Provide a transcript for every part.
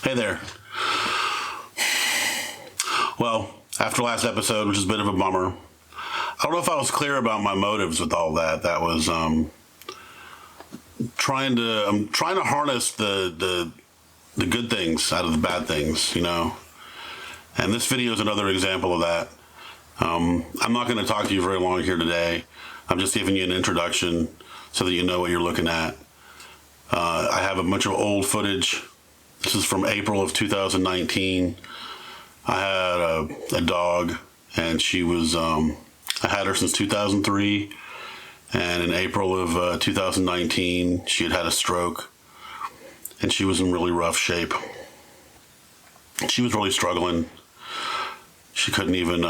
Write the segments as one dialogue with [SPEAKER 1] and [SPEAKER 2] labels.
[SPEAKER 1] Hey there. Well, after last episode, which is a bit of a bummer, I don't know if I was clear about my motives with all that. That was I'm trying to harness the good things out of the bad things, you know. And this video is another example of that. I'm not going to talk to you very long here today. I'm just giving you an introduction so that you know what you're looking at. I have a bunch of old footage. This is from April of 2019. I had a dog, and she was, I had her since 2003, and in April of 2019, she had a stroke, and she was in really rough shape. She was really struggling. She couldn't even,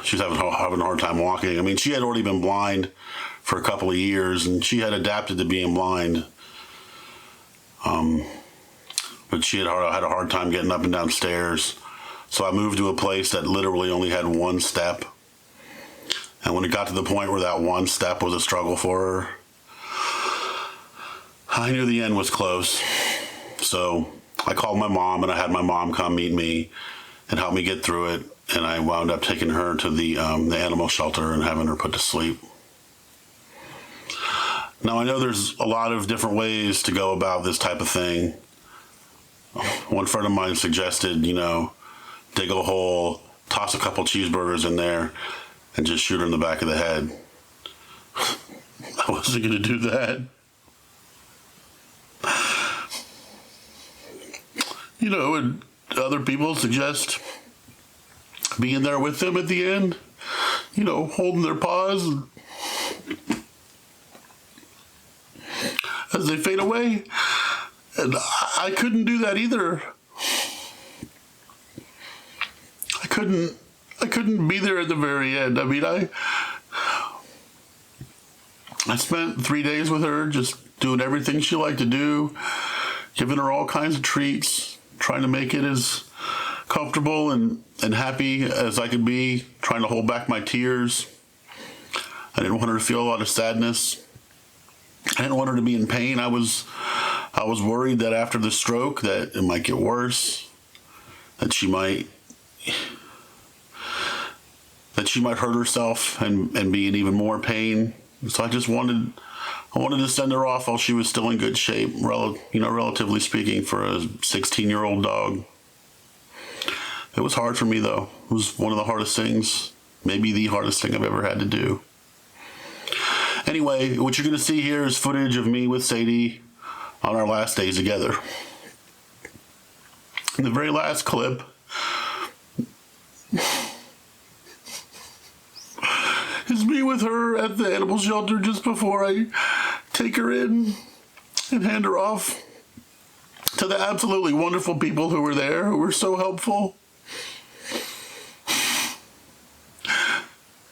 [SPEAKER 1] she was having a hard time walking. I mean, she had already been blind for a couple of years, and she had adapted to being blind. But she had a hard time getting up and down stairs. So I moved to a place that literally only had one step. And when it got to the point where that one step was a struggle for her, I knew the end was close. So I called my mom, and I had my mom come meet me and help me get through it. And I wound up taking her to the animal shelter and having her put to sleep. Now, I know there's a lot of different ways to go about this type of thing. One friend of mine suggested, you know, dig a hole, toss a couple cheeseburgers in there, and just shoot her in the back of the head. I wasn't going to do that. You know, and other people suggest being there with them at the end, you know, holding their paws as they fade away. And I couldn't do that either. I couldn't be there at the very end. I mean, I spent 3 days with her, just doing everything she liked to do, giving her all kinds of treats, trying to make it as comfortable and happy as I could be, trying to hold back my tears. I didn't want her to feel a lot of sadness. I didn't want her to be in pain. I was worried that after the stroke that it might get worse, that she might hurt herself and be in even more pain. So I wanted to send her off while she was still in good shape, relatively speaking, for a 16-year-old dog. It was hard for me, though. It was one of the hardest things, maybe the hardest thing I've ever had to do. Anyway, what you're going to see here is footage of me with Sadie on our last days together. In the very last clip is me with her at the animal shelter just before I take her in and hand her off to the absolutely wonderful people who were there, who were so helpful.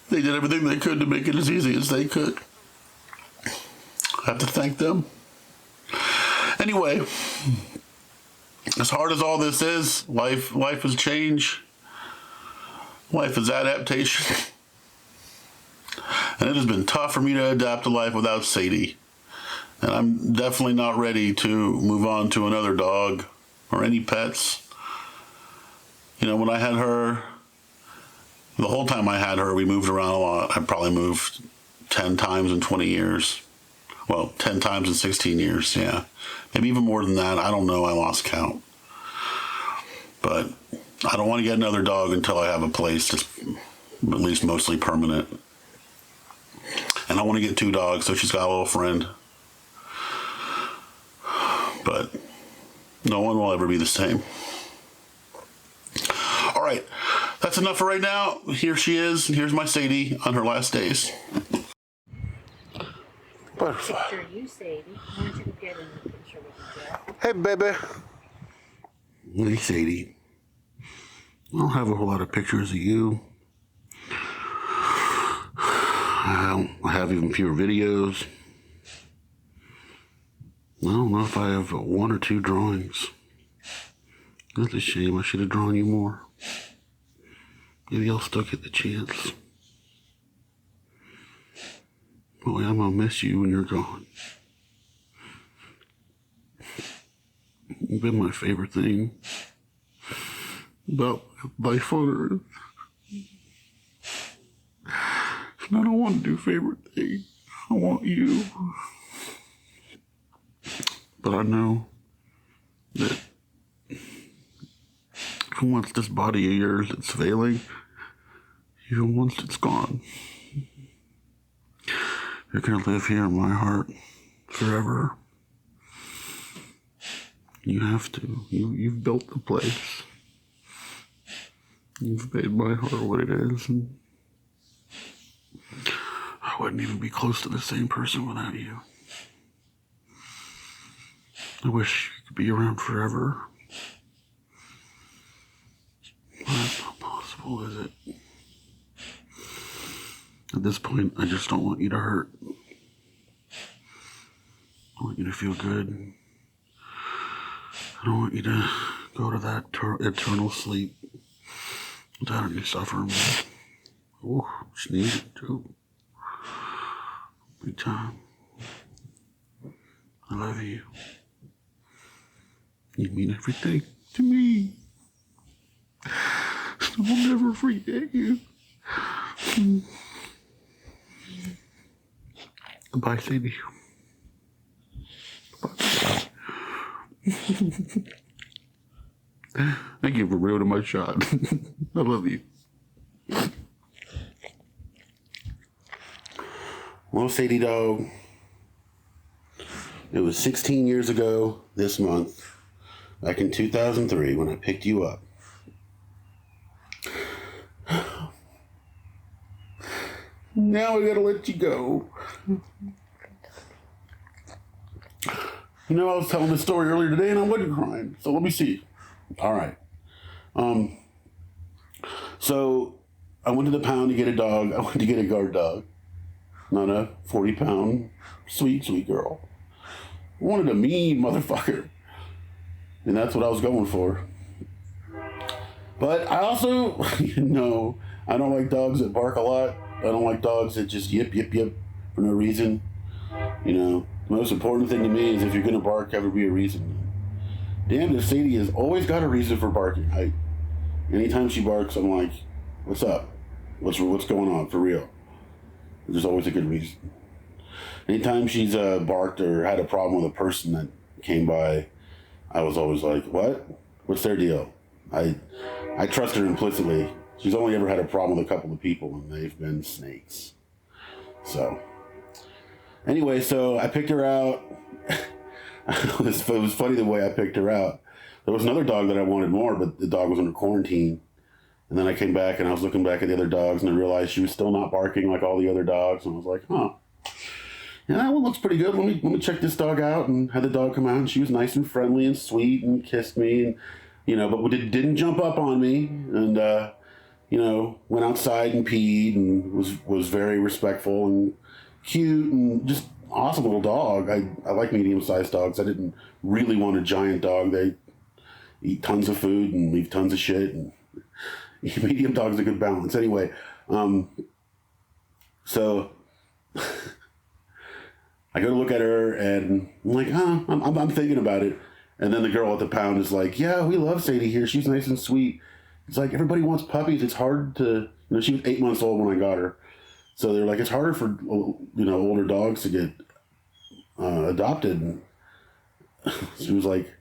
[SPEAKER 1] They did everything they could to make it as easy as they could. I have to thank them. Anyway, as hard as all this is, life is change. Life is adaptation. And it has been tough for me to adapt to life without Sadie. And I'm definitely not ready to move on to another dog or any pets. You know, when I had her, the whole time I had her, we moved around a lot. I probably moved 10 times in 20 years. Well, 10 times in 16 years, yeah. Maybe even more than that. I don't know. I lost count. But I don't want to get another dog until I have a place that's at least mostly permanent. And I want to get 2 dogs, so she's got a little friend. But no one will ever be the same. All right. That's enough for right now. Here she is. Here's my Sadie on her last days. Butterfly.
[SPEAKER 2] Picture you, Sadie. I want you to get in the picture with you,
[SPEAKER 1] Hey, baby. Hey, Sadie. I don't have a whole lot of pictures of you. I have even fewer videos. I don't know if I have 1 or 2 drawings. That's a shame. I should have drawn you more. Maybe I'll still get the chance. Boy, I'm gonna miss you when you're gone. You've been my favorite thing. about life on Earth. And I don't want to do favorite thing. I want you. But I know that even once this body of yours is failing, even once it's gone, you're going to live here in my heart forever. You have to. You've built the place. You've made my heart what it is, and I wouldn't even be close to the same person without you. I wish you could be around forever. But that's not possible, is it? At this point, I just don't want you to hurt. I want you to feel good. I don't want you to go to that eternal sleep without any suffering. Oh, it's needed too. Big time. I love you. You mean everything to me. I'll never forget you. Goodbye, Sadie. Goodbye. Thank you for ruining my shot. I love you. Well, Sadie dog, it was 16 years ago this month, back in 2003, when I picked you up. Now I gotta let you go. You know, I was telling this story earlier today and I wasn't crying, so let me see. All right. So I went to the pound to get a dog. I went to get a guard dog. Not a 40-pound sweet, sweet girl. I wanted a mean motherfucker. And that's what I was going for. But I also, I don't like dogs that bark a lot. I don't like dogs that just yip, yip, yip for no reason. The most important thing to me is if you're going to bark, have there be a reason. Damn, this Sadie has always got a reason for barking. Anytime she barks, I'm like, what's up? What's going on, for real? There's always a good reason. Anytime she's barked or had a problem with a person that came by, I was always like, what? What's their deal? I trust her implicitly. She's only ever had a problem with a couple of people, and they've been snakes. So, anyway, so I picked her out. It was funny the way I picked her out. There was another dog that I wanted more, but the dog was under quarantine. And then I came back and I was looking back at the other dogs and I realized she was still not barking like all the other dogs. And I was like, yeah, that one looks pretty good. Let me check this dog out. And had the dog come out and she was nice and friendly and sweet and kissed me and, but didn't jump up on me and, went outside and peed and was very respectful and cute and just awesome little dog. I like medium-sized dogs. I didn't really want a giant dog. They eat tons of food and leave tons of shit. And medium dog's a good balance. Anyway, so I go to look at her and I'm like, I'm thinking about it. And then the girl at the pound is like, yeah, we love Sadie here. She's nice and sweet. It's like everybody wants puppies. It's hard to, she was 8 months old when I got her. So they're like, it's harder for, older dogs to get adopted. She was like,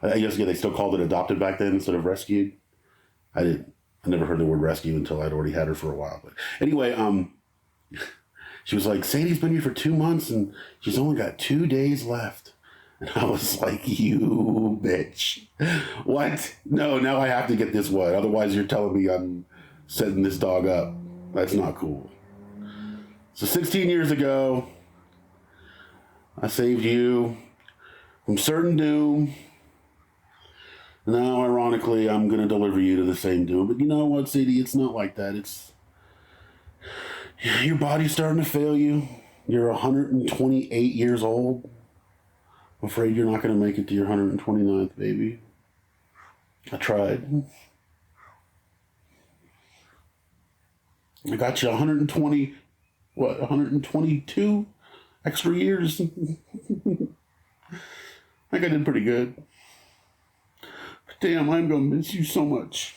[SPEAKER 1] I guess, they still called it adopted back then instead of rescued. I never heard the word rescue until I'd already had her for a while. But anyway, she was like, Sadie's been here for 2 months and she's only got 2 days left. And I was like, you bitch. What? No, now I have to get this one. Otherwise you're telling me I'm setting this dog up. That's not cool. So 16 years ago, I saved you from certain doom. Now, ironically, I'm going to deliver you to the same doom. But you know what, Sadie? It's not like that. Your body's starting to fail you. You're 128 years old. I'm afraid you're not going to make it to your 129th, baby. I tried. I got you 122 extra years? I think I did pretty good. Damn, I'm going to miss you so much.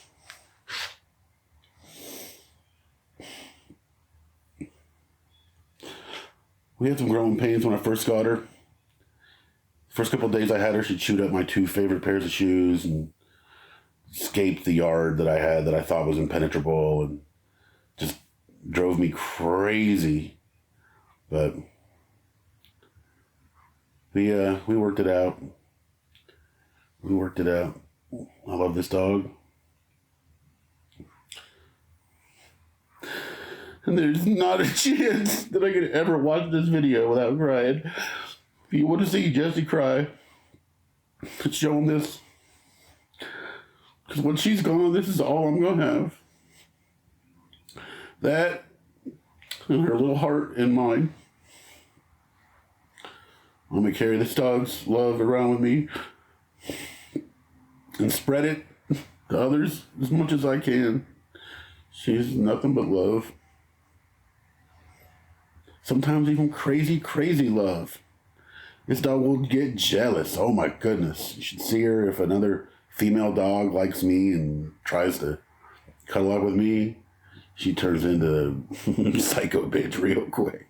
[SPEAKER 1] we had some growing pains when I first got her. First couple of days I had her, she chewed up my 2 favorite pairs of shoes and escaped the yard that I had that I thought was impenetrable and just drove me crazy. But we worked it out. We worked it out. I love this dog. And there's not a chance that I could ever watch this video without crying. If you want to see Jessie cry, show him this. Because when she's gone, this is all I'm going to have. That and her little heart and mine. I'm going to carry this dog's love around with me and spread it to others as much as I can. She's nothing but love. Sometimes even crazy, crazy love. This dog will get jealous. Oh my goodness. You should see her if another female dog likes me and tries to cuddle up with me. She turns into psycho bitch real quick.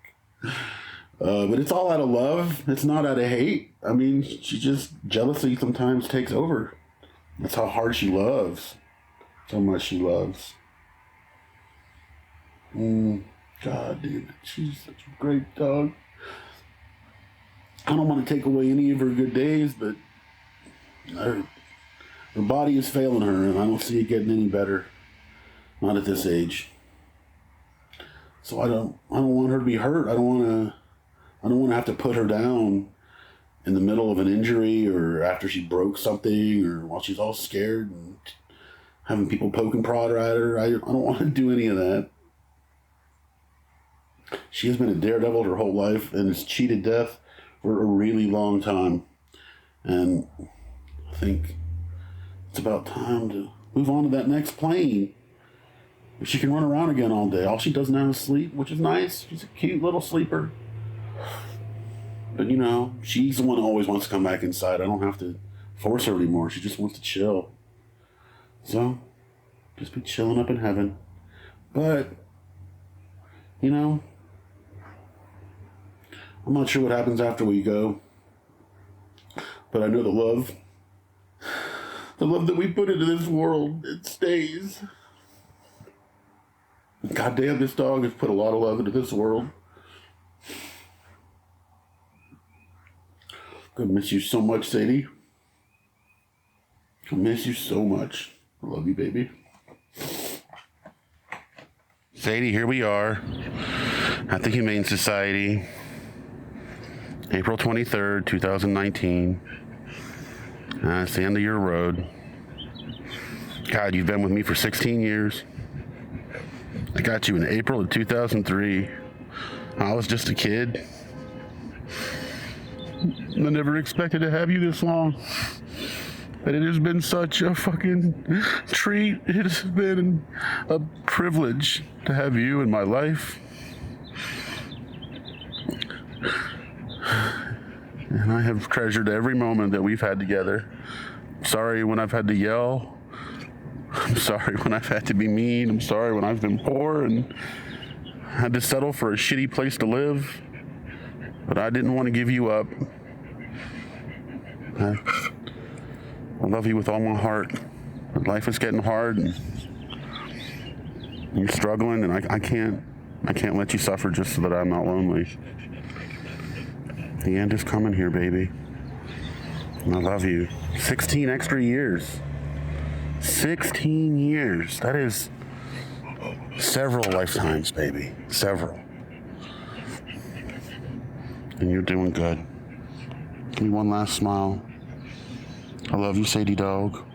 [SPEAKER 1] But it's all out of love. It's not out of hate. I mean, she just, jealousy sometimes takes over. That's how hard she loves. So much she loves. God, dude, she's such a great dog. I don't want to take away any of her good days, but her body is failing her, and I don't see it getting any better. Not at this age. So I don't want her to be hurt. I don't want to have to put her down in the middle of an injury or after she broke something or while she's all scared and having people poke and prod at her. I don't want to do any of that. She has been a daredevil her whole life and has cheated death for a really long time. And I think it's about time to move on to that next plane. If she can run around again all day. All she does now is sleep, which is nice. She's a cute little sleeper. But, you know, she's the one who always wants to come back inside. I don't have to force her anymore. She just wants to chill. So, just be chilling up in heaven. But, you know, I'm not sure what happens after we go. But I know the love that we put into this world, it stays. God damn, this dog has put a lot of love into this world. I miss you so much, Sadie. I miss you so much. I love you, baby. Sadie, here we are at the Humane Society. April 23rd, 2019. It's the end of your road. God, you've been with me for 16 years. I got you in April of 2003. I was just a kid. I never expected to have you this long. But it has been such a fucking treat. It has been a privilege to have you in my life. And I have treasured every moment that we've had together. Sorry when I've had to yell. I'm sorry when I've had to be mean. I'm sorry when I've been poor and had to settle for a shitty place to live. But I didn't want to give you up. I love you with all my heart. But life is getting hard and you're struggling, and I can't let you suffer just so that I'm not lonely. The end is coming here, baby. And I love you. 16 extra years. 16 years. That is several lifetimes, baby. Several. And you're doing good. Give me one last smile. I love you, Sadie dog.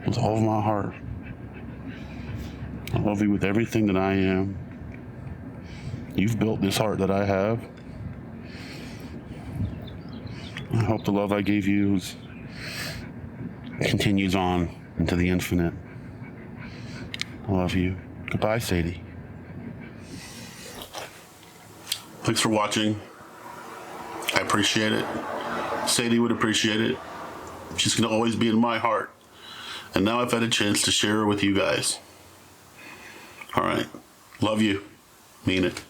[SPEAKER 1] With all of my heart. I love you with everything that I am. You've built this heart that I have. I hope the love I gave you continues on into the infinite. I love you. Goodbye, Sadie. Thanks for watching. I appreciate it. Sadie would appreciate it. She's going to always be in my heart. And now I've had a chance to share her with you guys. All right. Love you. Mean it.